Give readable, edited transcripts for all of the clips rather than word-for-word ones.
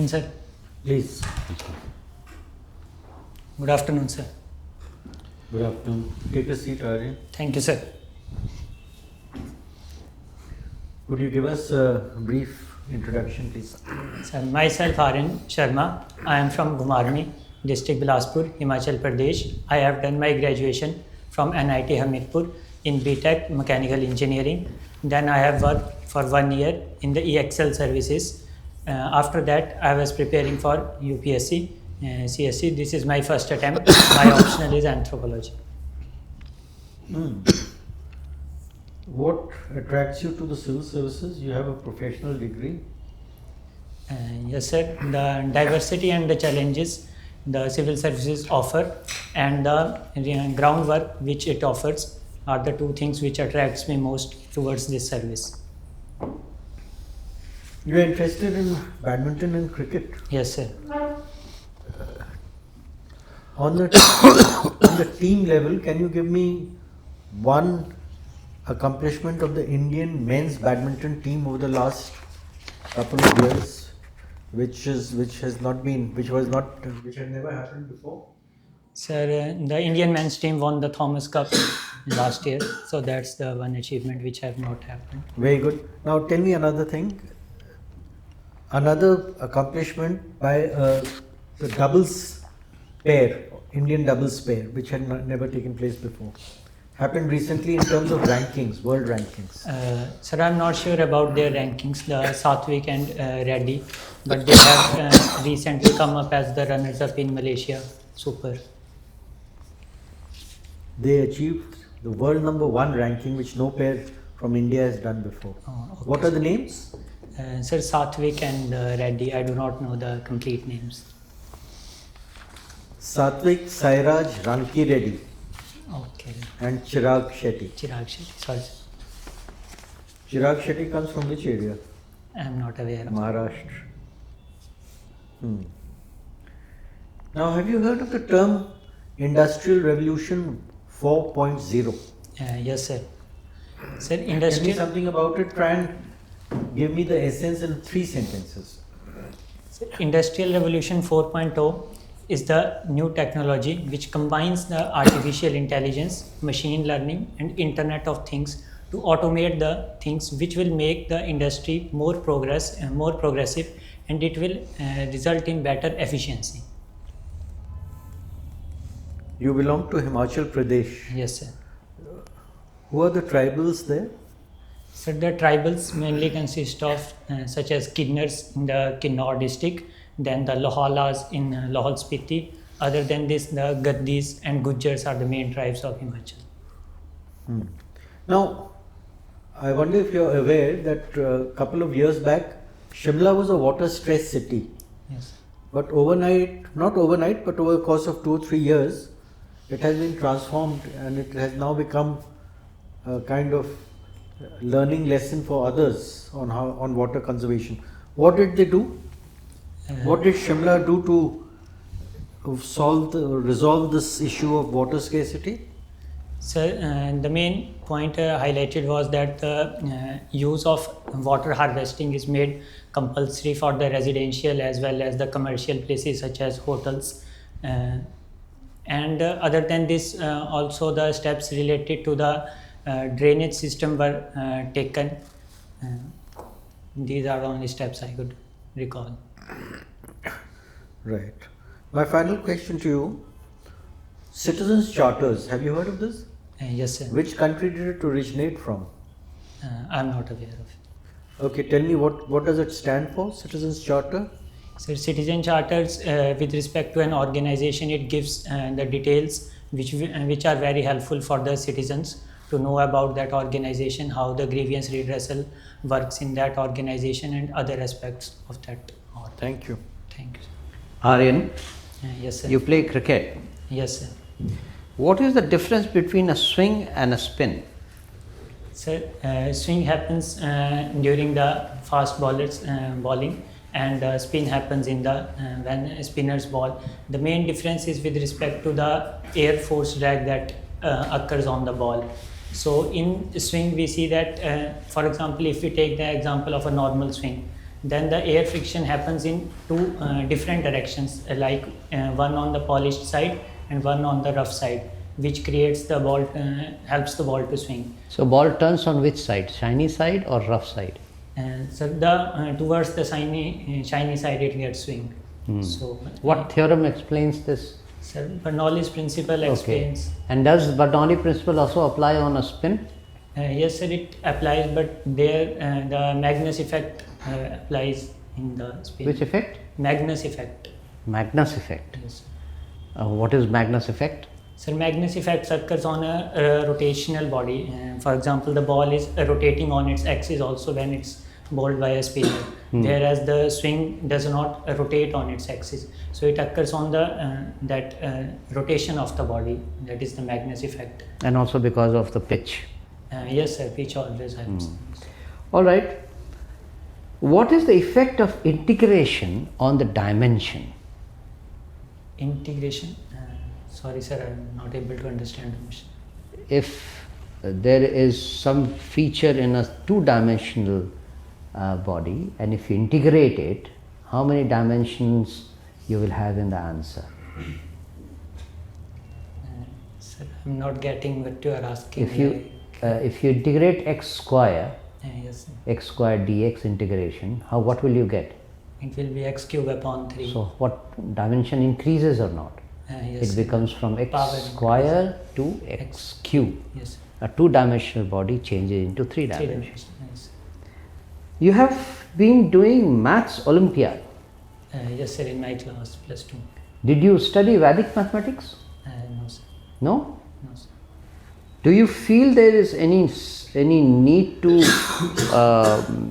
afternoon, sir. Please. Good afternoon, sir. Good afternoon. Take a seat, Aryan. Thank you, sir. Could you give us a brief introduction, please? Sir, myself Aryan Sharma. I am from Gumarni, district Bilaspur, Himachal Pradesh. I have done my graduation from NIT Hamirpur in BTech Mechanical Engineering. Then I have worked for 1 year in the EXL services. After that, I was preparing for UPSC CSE. This is my first attempt. My optional is anthropology. What attracts you to the civil services? You have a professional degree. Yes, sir. The diversity and the challenges the civil services offer and the groundwork which it offers are the two things which attracts me most towards this service. You are interested in badminton and cricket. Yes, sir. On the team level, can you give me one accomplishment of the Indian men's badminton team over the last couple of years, which had never happened before? Sir, the Indian men's team won the Thomas Cup last year, so that's the one achievement which have not happened. Very good. Now tell me another thing. Another accomplishment by the doubles pair, Indian doubles pair, which had never taken place before, happened recently in terms of rankings, world rankings. Sir, I'm not sure about their rankings, the Satvik and Reddy, but they have recently come up as the runners-up in Malaysia Super. They achieved the world #1 ranking, which no pair from India has done before. Oh, okay. What are the names? Sir, Satvik and Reddy, I do not know the complete names. Satvik Sairaj Ranki Reddy Okay. and Chirag Shetty. Chirag Shetty, sorry. Chirag Shetty comes from which area? I am not aware of. Maharashtra. Now, have you heard of the term Industrial Revolution 4.0? Yes, sir. Sir, Tell me industrial. something about it. Try and give me the essence in 3 sentences. Industrial Revolution 4.0 is the new technology which combines the artificial intelligence, machine learning, and Internet of Things to automate the things which will make the industry more progressive, and it will result in better efficiency. You belong to Himachal Pradesh. Yes, sir. Who are the tribals there? So the tribals mainly consist of such as Kinnars in the Kinnaur district, then the Lohalas in Lahol Spiti. Other than this, the Gaddis and Gujjars are the main tribes of Himachal. Now, I wonder if you are aware that a couple of years back, Shimla was a water-stressed city. Yes. But not overnight, but over the course of 2 or 3 years, it has been transformed and it has now become a kind of learning lesson for others on water conservation. What did they do? What did Shimla do to resolve this issue of water scarcity? Sir, the main point highlighted was that the use of water harvesting is made compulsory for the residential as well as the commercial places such as hotels. And other than this, also the steps related to the drainage system were taken. These are the only steps I could recall. Right. My final question to you, citizens' charters, have you heard of this? Yes, sir. Which country did it originate from? I'm not aware of it. Okay, tell me what does it stand for, citizens' charter? So citizen charters, with respect to an organization, it gives the details which are very helpful for the citizens to know about that organization, how the grievance redressal works in that organization, and other aspects of that. Thank you. Thank you. Aryan, Yes, sir. you play cricket. Yes, sir. What is the difference between a swing and a spin? Sir, swing happens during the fast bowlers bowling, and spin happens in the when spinners ball. The main difference is with respect to the air force drag that occurs on the ball. So in swing we see that, for example, if we take the example of a normal swing, then the air friction happens in two different directions, like one on the polished side and one on the rough side, which creates the ball, helps the ball to swing. So ball turns on which side? Shiny side or rough side? So the towards the shiny side it gets swing. So What theorem explains this? so Bernoulli's principle explains. And does Bernoulli principle also apply on a spin? Yes, sir, it applies, but there the Magnus effect applies in the spin. Which effect? Magnus effect. Magnus effect. Yes. What is Magnus effect? So Magnus effect occurs on a rotational body. For example, the ball is rotating on its axis also when it's bowled by a spinner, whereas the swing does not rotate on its axis. So it occurs on the that rotation of the body. That is the Magnus effect. And also because of the pitch. Yes, sir. Pitch always helps. All right. What is the effect of integration on the dimension? Integration. Sorry, sir. I'm not able to understand the question. If there is some feature in a two-dimensional body, and if you integrate it, how many dimensions you will have in the answer? Sir, I'm not getting what you are asking. If you integrate x square, yes, sir. x square dx integration, what will you get? It will be x cube upon 3. So what dimension increases or not? Yes, It becomes from x Power square to x cube. yes. A two-dimensional body changes into three 3 dimensions. dimensions. Yes. You have been doing maths Olympiad. Yes, sir. In my class, +2. Did you study Vedic mathematics? No, sir. No? No, sir. Do you feel there is any need to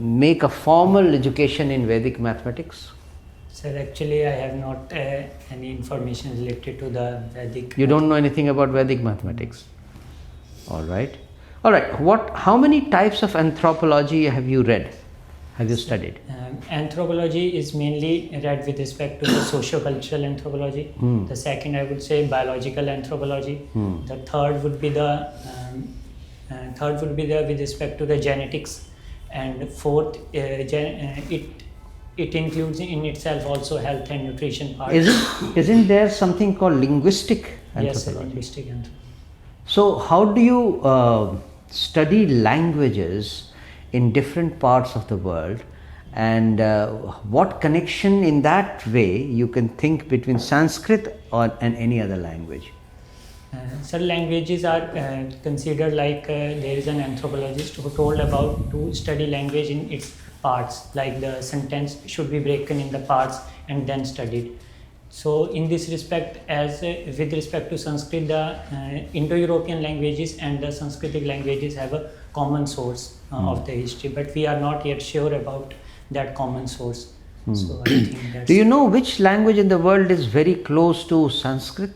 make a formal education in Vedic mathematics? Sir, actually, I have not any information related to the Vedic. You don't know anything about Vedic mathematics. All right. All right. How many types of anthropology have you read? Have you studied? Anthropology is mainly read with respect to the socio-cultural anthropology. The second, I would say, biological anthropology. The third would be the with respect to the genetics, and fourth, it includes in itself also health and nutrition part. Isn't there something called linguistic anthropology? Yes, sir, linguistic anthropology. So how do you study languages in different parts of the world, and what connection in that way you can think between Sanskrit and any other language? Sir, languages are considered like there is an anthropologist who told about to study language in its parts, like the sentence should be broken in the parts and then studied. So in this respect, as with respect to Sanskrit, the Indo-European languages and the Sanskritic languages have a common source of the history, but we are not yet sure about that common source. So I think that's. Do you know which language in the world is very close to Sanskrit?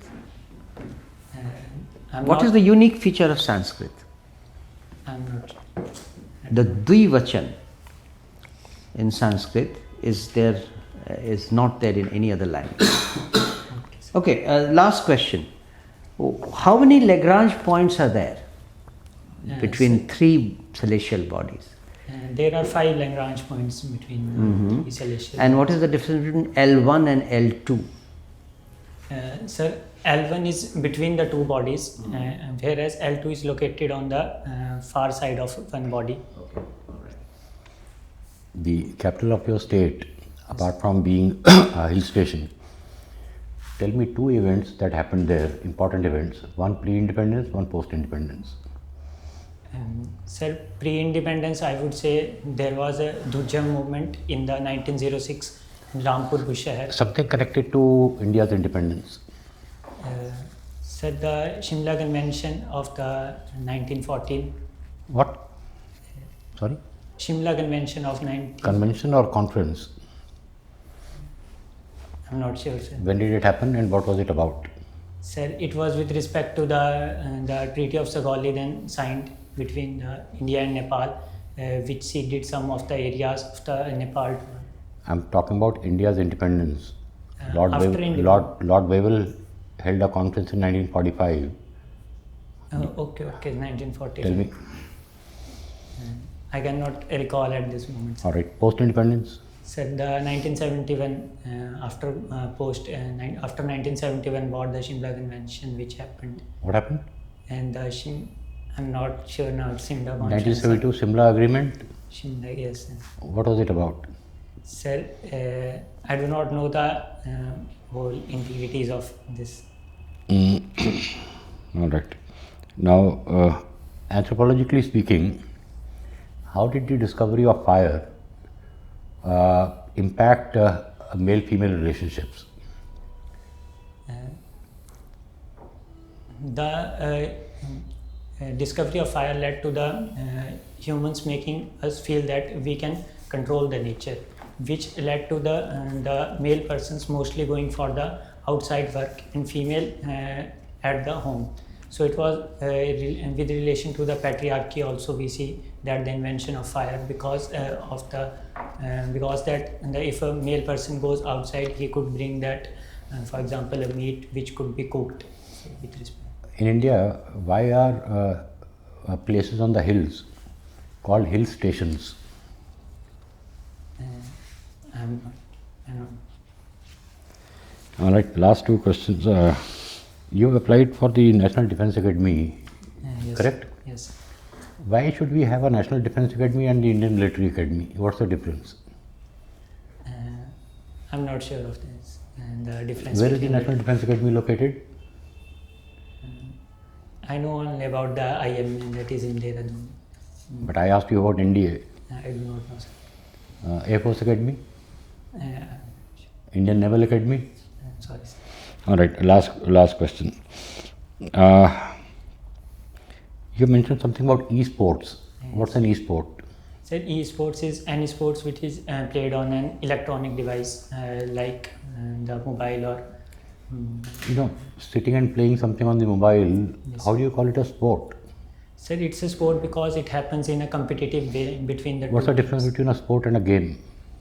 What is the unique feature of Sanskrit? I'm not. The Dvivachan in Sanskrit is not there in any other language. Okay, last question. How many Lagrange points are there between three celestial bodies? There are 5 Lagrange points between the celestial. And what is the difference between L1 and L2? Sir, L1 is between the two bodies, whereas L2 is located on the far side of one body. The capital of your state, apart from being a hill station, tell me 2 events that happened there, important events, one pre-independence, one post-independence. Sir, pre-independence, I would say there was a Dhujam movement in the 1906 in Rampur Bushahar. Something connected to India's independence. Sir, the Shimla Convention of the 1914. What? Sorry? Shimla Convention of 19... Convention or conference? I'm not sure, sir. When did it happen and what was it about? Sir, it was with respect to the Treaty of Sagali then signed between India and Nepal, which ceded some of the areas of the Nepal. I'm talking about India's independence. Lord Wavell held a conference in 1945. Okay, 1945. Tell me. I cannot recall at this moment, sir. All right, post-independence? Sir, the 1971 after 1971 about the Shimla Convention which happened, What happened? and I'm not sure now. Shimla Convention. 1972 Simla Agreement. Shimla, yes. Sir. What was it about? Sir, I do not know the whole integrities of this. All right. Now, anthropologically speaking, how did the discovery of fire impact male-female relationships? The discovery of fire led to the humans making us feel that we can control the nature, which led to the male persons mostly going for the outside work and female at the home. So it was with relation to the patriarchy also we see that the invention of fire because if a male person goes outside he could bring that for example a meat which could be cooked. So with respect. In India, why are places on the hills called hill stations? I'm not. All right, last two questions. You applied for the National Defence Academy, Yes. correct? Yes. Why should we have a National Defence Academy and the Indian Military Academy? What's the difference? I'm not sure of this and the difference. Where is the between National Defence Academy located? I know only about the IM that is in Dehradun. But I asked you about NDA. I do not know, sir. Air Force Academy, Uh, Indian Naval Academy. sorry, sir. All right, last question. You mentioned something about esports. What's an esport? Sir, esports is any sports which is played on an electronic device like the mobile or. You know, sitting and playing something on the mobile, Yes. how do you call it a sport? Sir, it's a sport because it happens in a competitive way between the What's two the difference teams. between a sport and a game?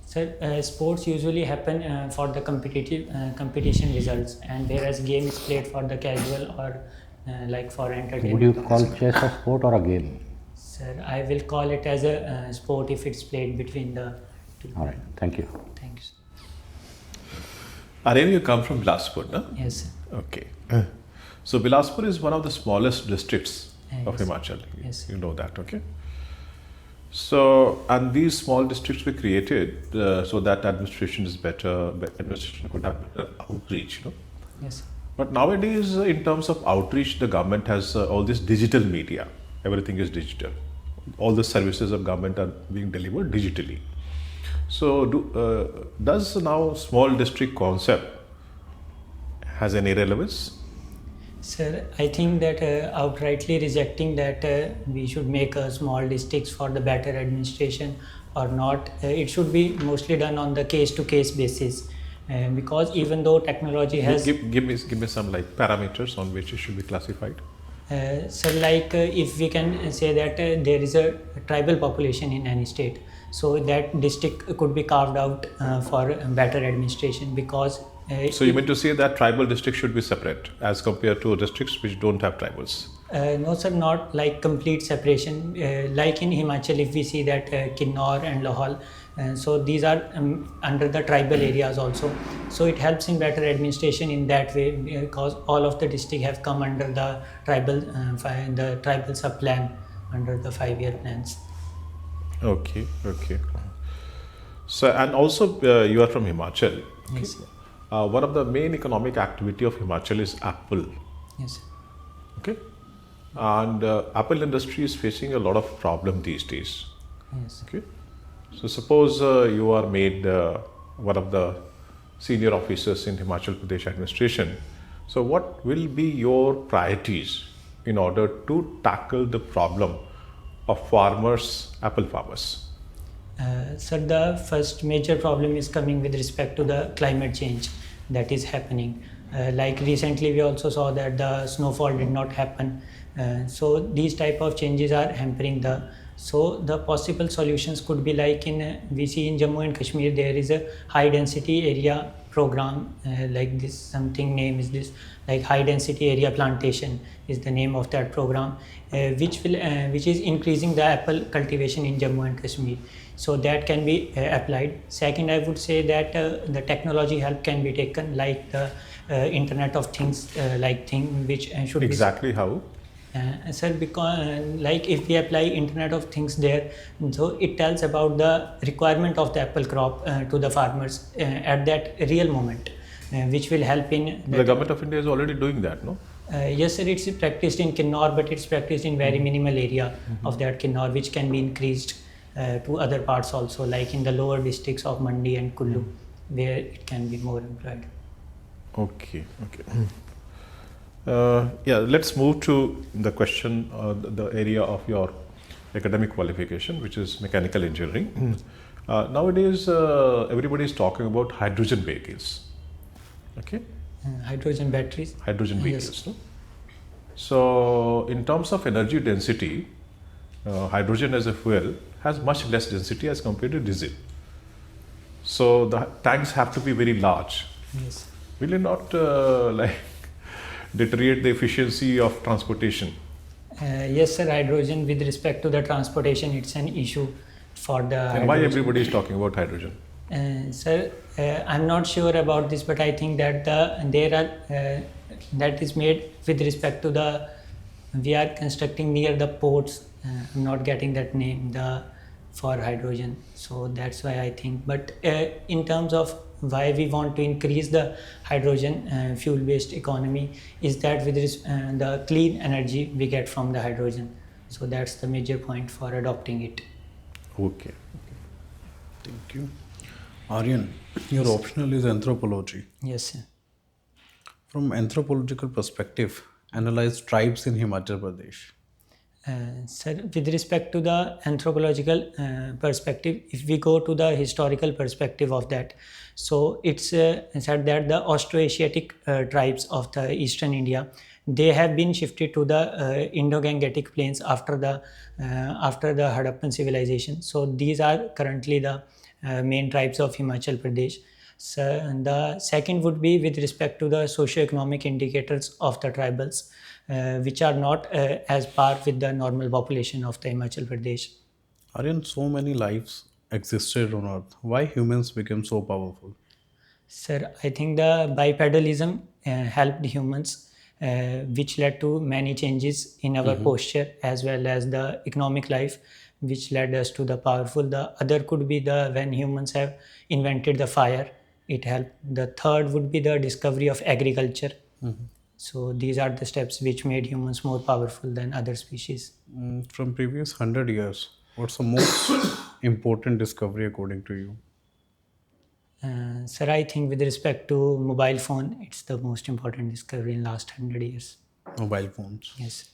Sir, sports usually happen for the competitive competition results, and whereas game is played for the casual or like for entertainment. Would you call chess a sport or a game? Sir, I will call it as a sport if it's played between the two. All right, thank you. Thanks. Aryan, you come from Bilaspur, no? Yes, sir. Okay. So Bilaspur is one of the smallest districts of Yes. Himachal. Yes. You know that, okay? So, and these small districts were created so that administration is better, administration could have better outreach, you know? Yes. But nowadays, in terms of outreach, the government has all this digital media. Everything is digital. All the services of government are being delivered digitally. So, does now small district concept has any relevance? Sir, I think that outrightly rejecting that we should make small districts for the better administration or not, it should be mostly done on the case-to-case basis. Because even though technology has Give me some like parameters on which it should be classified. so like if we can say that there is a tribal population in any state, so that district could be carved out for better administration because So you mean to say that tribal districts should be separate as compared to districts which don't have tribals? no sir, not like complete separation like in Himachal if we see that Kinnaur and Lahore, so these are under the tribal areas also, so it helps in better administration in that way because all of the district have come under the tribal sub plan under the 5-year plans. Okay. So and also you are from Himachal. Okay? Yes, sir. One of the main economic activity of Himachal is apple. Yes, sir. Okay, and apple industry is facing a lot of problem these days. Yes. Okay, so suppose you are made one of the senior officers in Himachal Pradesh administration. So what will be your priorities in order to tackle the problem of apple farmers? Sir, the first major problem is coming with respect to the climate change that is happening. Like recently we also saw that the snowfall did not happen. So these type of changes are hampering so the possible solutions could be like we see in Jammu and Kashmir there is a high density area program like this, something name is this, like high density area plantation is the name of that program, which is increasing the apple cultivation in Jammu and Kashmir. So that can be applied. Second, I would say that the technology help can be taken, like the Internet of Things, which should Exactly how? Sir, because like if we apply Internet of Things there, so it tells about the requirement of the apple crop to the farmers at that real moment, which will help in The government of India is already doing that, no? yes, sir, it's practiced in Kinnaur, but it's practiced in very minimal area of that Kinnaur, which can be increased to other parts also, like in the lower districts of Mandi and Kullu, where it can be more employed. Okay. Yeah, let's move to the question, the area of your academic qualification, which is mechanical engineering. Nowadays, everybody is talking about hydrogen vehicles. Okay, Hydrogen batteries. hydrogen vehicles. Yes. No? So, in terms of energy density, hydrogen as a fuel has much less density as compared to diesel. So, the tanks have to be very large. Yes. Will it not deteriorate the efficiency of transportation? Yes, sir. Hydrogen, with respect to the transportation, it's an issue for the. And why everybody is talking about hydrogen? Sir, I'm not sure about this, but I think that that is made with respect to the. We are constructing near the ports. I'm not getting that name for hydrogen, so that's why I think. But in terms of why we want to increase the hydrogen fuel-based economy, is that with the clean energy we get from the hydrogen. So that's the major point for adopting it. Okay. Thank you. Aryan, your optional is anthropology. Yes, sir. From anthropological perspective, analyze tribes in Himachal Pradesh. Sir, with respect to the anthropological perspective, if we go to the historical perspective of that, so it's said that the Austroasiatic tribes of the eastern India, they have been shifted to the Indo-Gangetic plains after the Harappan civilization. So these are currently the main tribes of Himachal Pradesh. So, and the second would be with respect to the socio-economic indicators of the tribals, which are not as par with the normal population of the Himachal Pradesh. Aryan, so many lives existed on earth. Why humans became so powerful? Sir, I think the bipedalism helped humans, which led to many changes in our posture as well as the economic life, which led us to the powerful. The other could be when humans have invented the fire, it helped. The third would be the discovery of agriculture. So these are the steps which made humans more powerful than other species. From previous 100 years, what's the most important discovery according to you? Sir, I think with respect to mobile phone, it's the most important discovery in last 100 years. Mobile phones. Yes.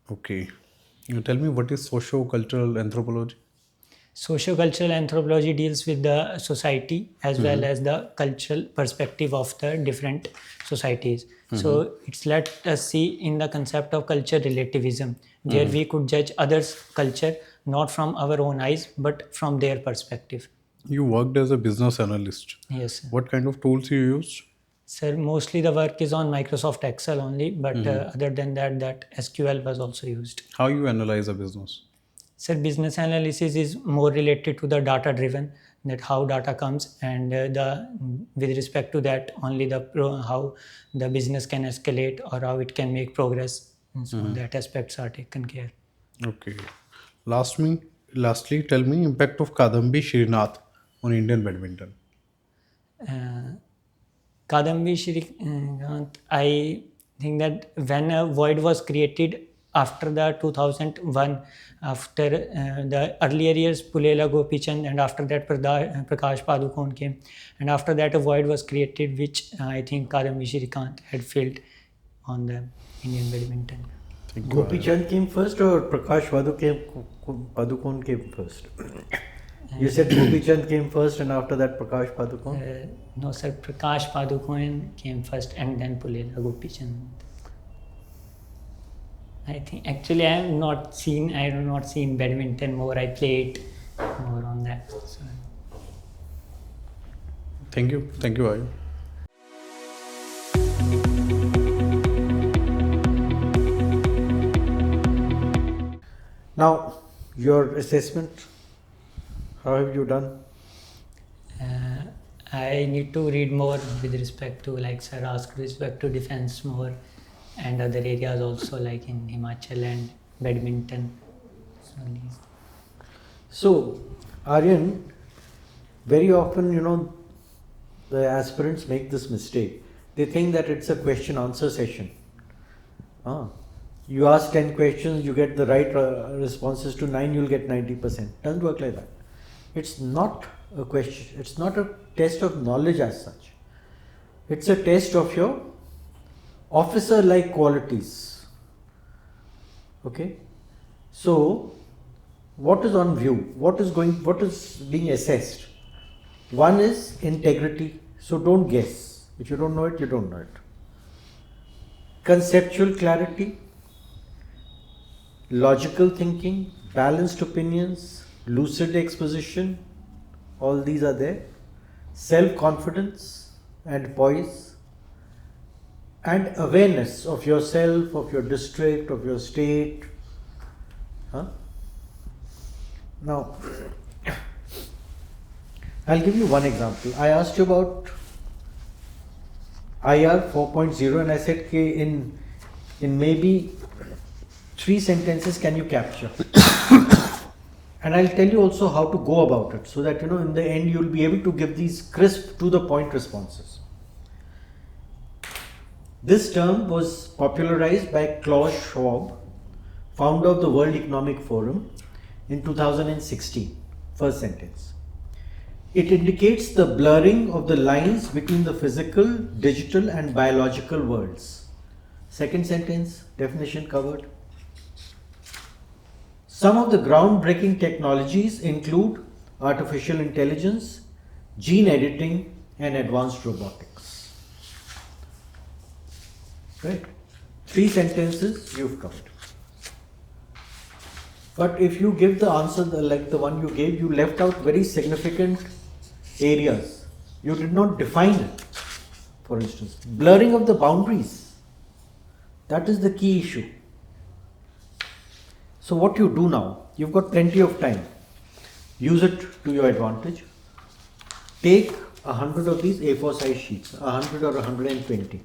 Okay. You tell me, what is socio-cultural anthropology? Socio-cultural anthropology deals with the society as well as the cultural perspective of the different societies. So it's let us see in the concept of culture relativism. There we could judge others' culture not from our own eyes but from their perspective. You worked as a business analyst. Yes, sir. What kind of tools you used? Sir, mostly the work is on Microsoft Excel only, but other than that SQL was also used. How you analyze a business? Sir, business analysis is more related to the data driven, that how data comes, and with respect to that only how the business can escalate or how it can make progress. And so that aspects are taken care. Okay. Lastly, tell me impact of Kadambi Srinath on Indian badminton. Kadambi Shrikant, I think that when a void was created after the 2001, after the earlier years Pulela Gopichand, and after that Prakash Padukone came, and after that a void was created which I think Kadambi Shrikant had filled on the Indian badminton. Gopi Chand came first or Prakash Padukone came first? You said Gopi Chand came first and after that Prakash Padukone? No, sir, Prakash Padukone came first and then Pulela Gopichand. I think actually I have not seen badminton more. I played more on that. So. Thank you. Thank you, Aryan. Now, your assessment, how have you done? I need to read more with respect to, like sir asked, with respect to defense more and other areas also, like in Himachal and badminton. So, Aryan, very often, the aspirants make this mistake. They think that it's a question answer session. You ask 10 questions, you get the right responses to 9, you'll get 90%. Doesn't work like that. It's not a question, it's not a test of knowledge as such. It's a test of your officer-like qualities. Okay? So, what is on view? What is being assessed? One is integrity. So don't guess. If you don't know it, you don't know it. Conceptual clarity, logical thinking, balanced opinions, lucid exposition, all these are there. Self-confidence and poise, and awareness of yourself, of your district, of your state. Now, I'll give you one example. I asked you about IR 4.0 and I said, okay, in maybe 3 sentences can you capture? And I'll tell you also how to go about it, so that in the end you'll be able to give these crisp, to the point responses. This term was popularized by Klaus Schwab, founder of the World Economic Forum, in 2016. First sentence. It indicates the blurring of the lines between the physical, digital and biological worlds. Second sentence, definition covered. Some of the groundbreaking technologies include artificial intelligence, gene editing and advanced robotics. Right? 3 sentences you've covered. But if you give the answer like the one you gave, you left out very significant areas. You did not define it. For instance, blurring of the boundaries. That is the key issue. So what you do now, you've got plenty of time. Use it to your advantage. Take 100 of these A4 size sheets, 100 or 120.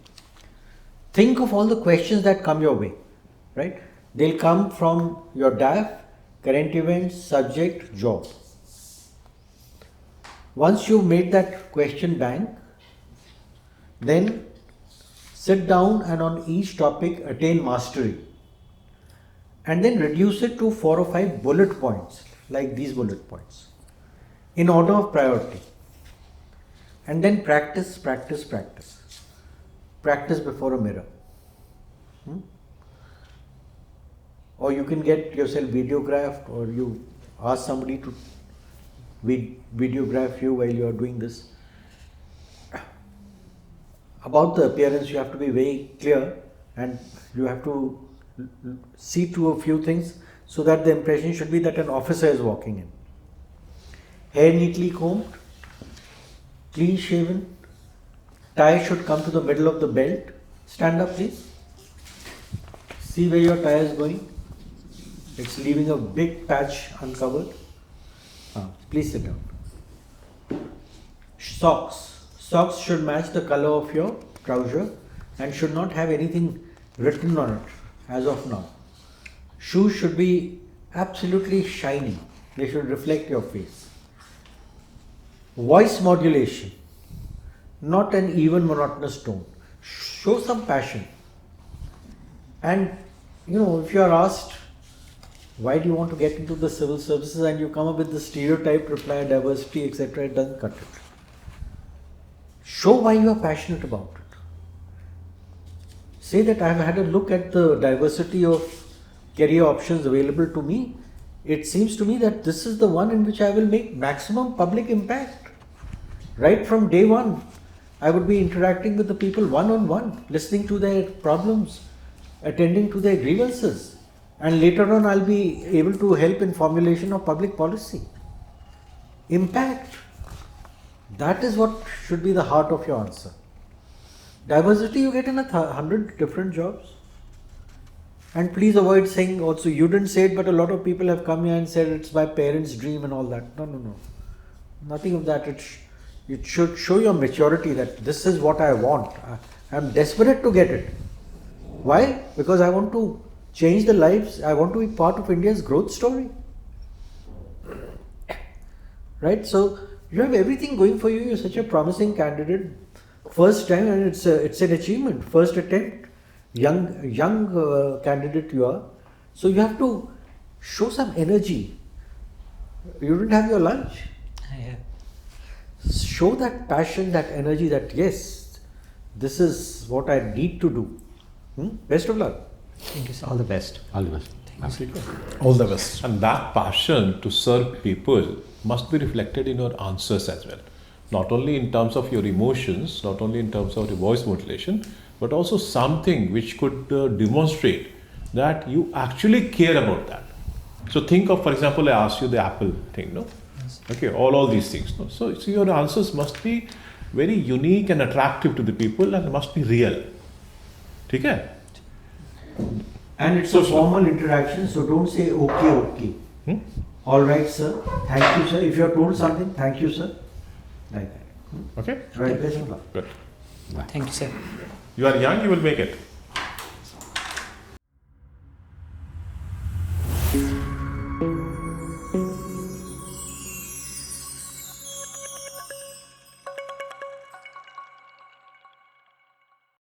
Think of all the questions that come your way, right? They'll come from your DAF, current events, subject, job. Once you've made that question bank, then sit down and on each topic attain mastery. And then reduce it to 4 or 5 bullet points, like these bullet points, in order of priority. And then practice, practice, practice. Practice before a mirror. Or you can get yourself videographed, or you ask somebody to videograph you while you are doing this. About the appearance, you have to be very clear, and you have to see to a few things, so that the impression should be that an officer is walking in. Hair neatly combed, clean shaven, tie should come to the middle of the belt. Stand up please. See where your tie is going. It's leaving a big patch uncovered. Please sit down. Socks. Socks should match the color of your trouser and should not have anything written on it as of now. Shoes should be absolutely shiny. They should reflect your face. Voice modulation. Not an even monotonous tone. Show some passion. And if you are asked, why do you want to get into the civil services, and you come up with the stereotype reply, diversity, etc., it doesn't cut it. Show why you are passionate about it. Say that I have had a look at the diversity of career options available to me. It seems to me that this is the one in which I will make maximum public impact. Right from day one, I would be interacting with the people one-on-one, listening to their problems, attending to their grievances. And later on, I'll be able to help in formulation of public policy. Impact. That is what should be the heart of your answer. Diversity you get in 100 different jobs. And please avoid saying also, you didn't say it, but a lot of people have come here and said it's my parents' dream and all that. No. Nothing of that. It should show your maturity that this is what I want. I'm desperate to get it. Why? Because I want to change the lives. I want to be part of India's growth story. Right? So you have everything going for you. You're such a promising candidate. First time, and it's an achievement. First attempt. Young candidate you are. So you have to show some energy. You didn't have your lunch. Show that passion, that energy, that yes, this is what I need to do. Best of luck. Thank you, sir. All the best. All the best. All the best. And that passion to serve people must be reflected in your answers as well. Not only in terms of your emotions, not only in terms of your voice modulation, but also something which could demonstrate that you actually care about that. So think of, for example, I asked you the Apple thing, no? Yes. Okay, all these things. No? So your answers must be very unique and attractive to the people and must be real. Okay? And it's a formal interaction, so don't say okay. All right, sir. Thank you, sir. If you are told something, thank you, sir. Like that. Okay? Right, best of luck. Good. Thank you, sir. You are young, you will make it.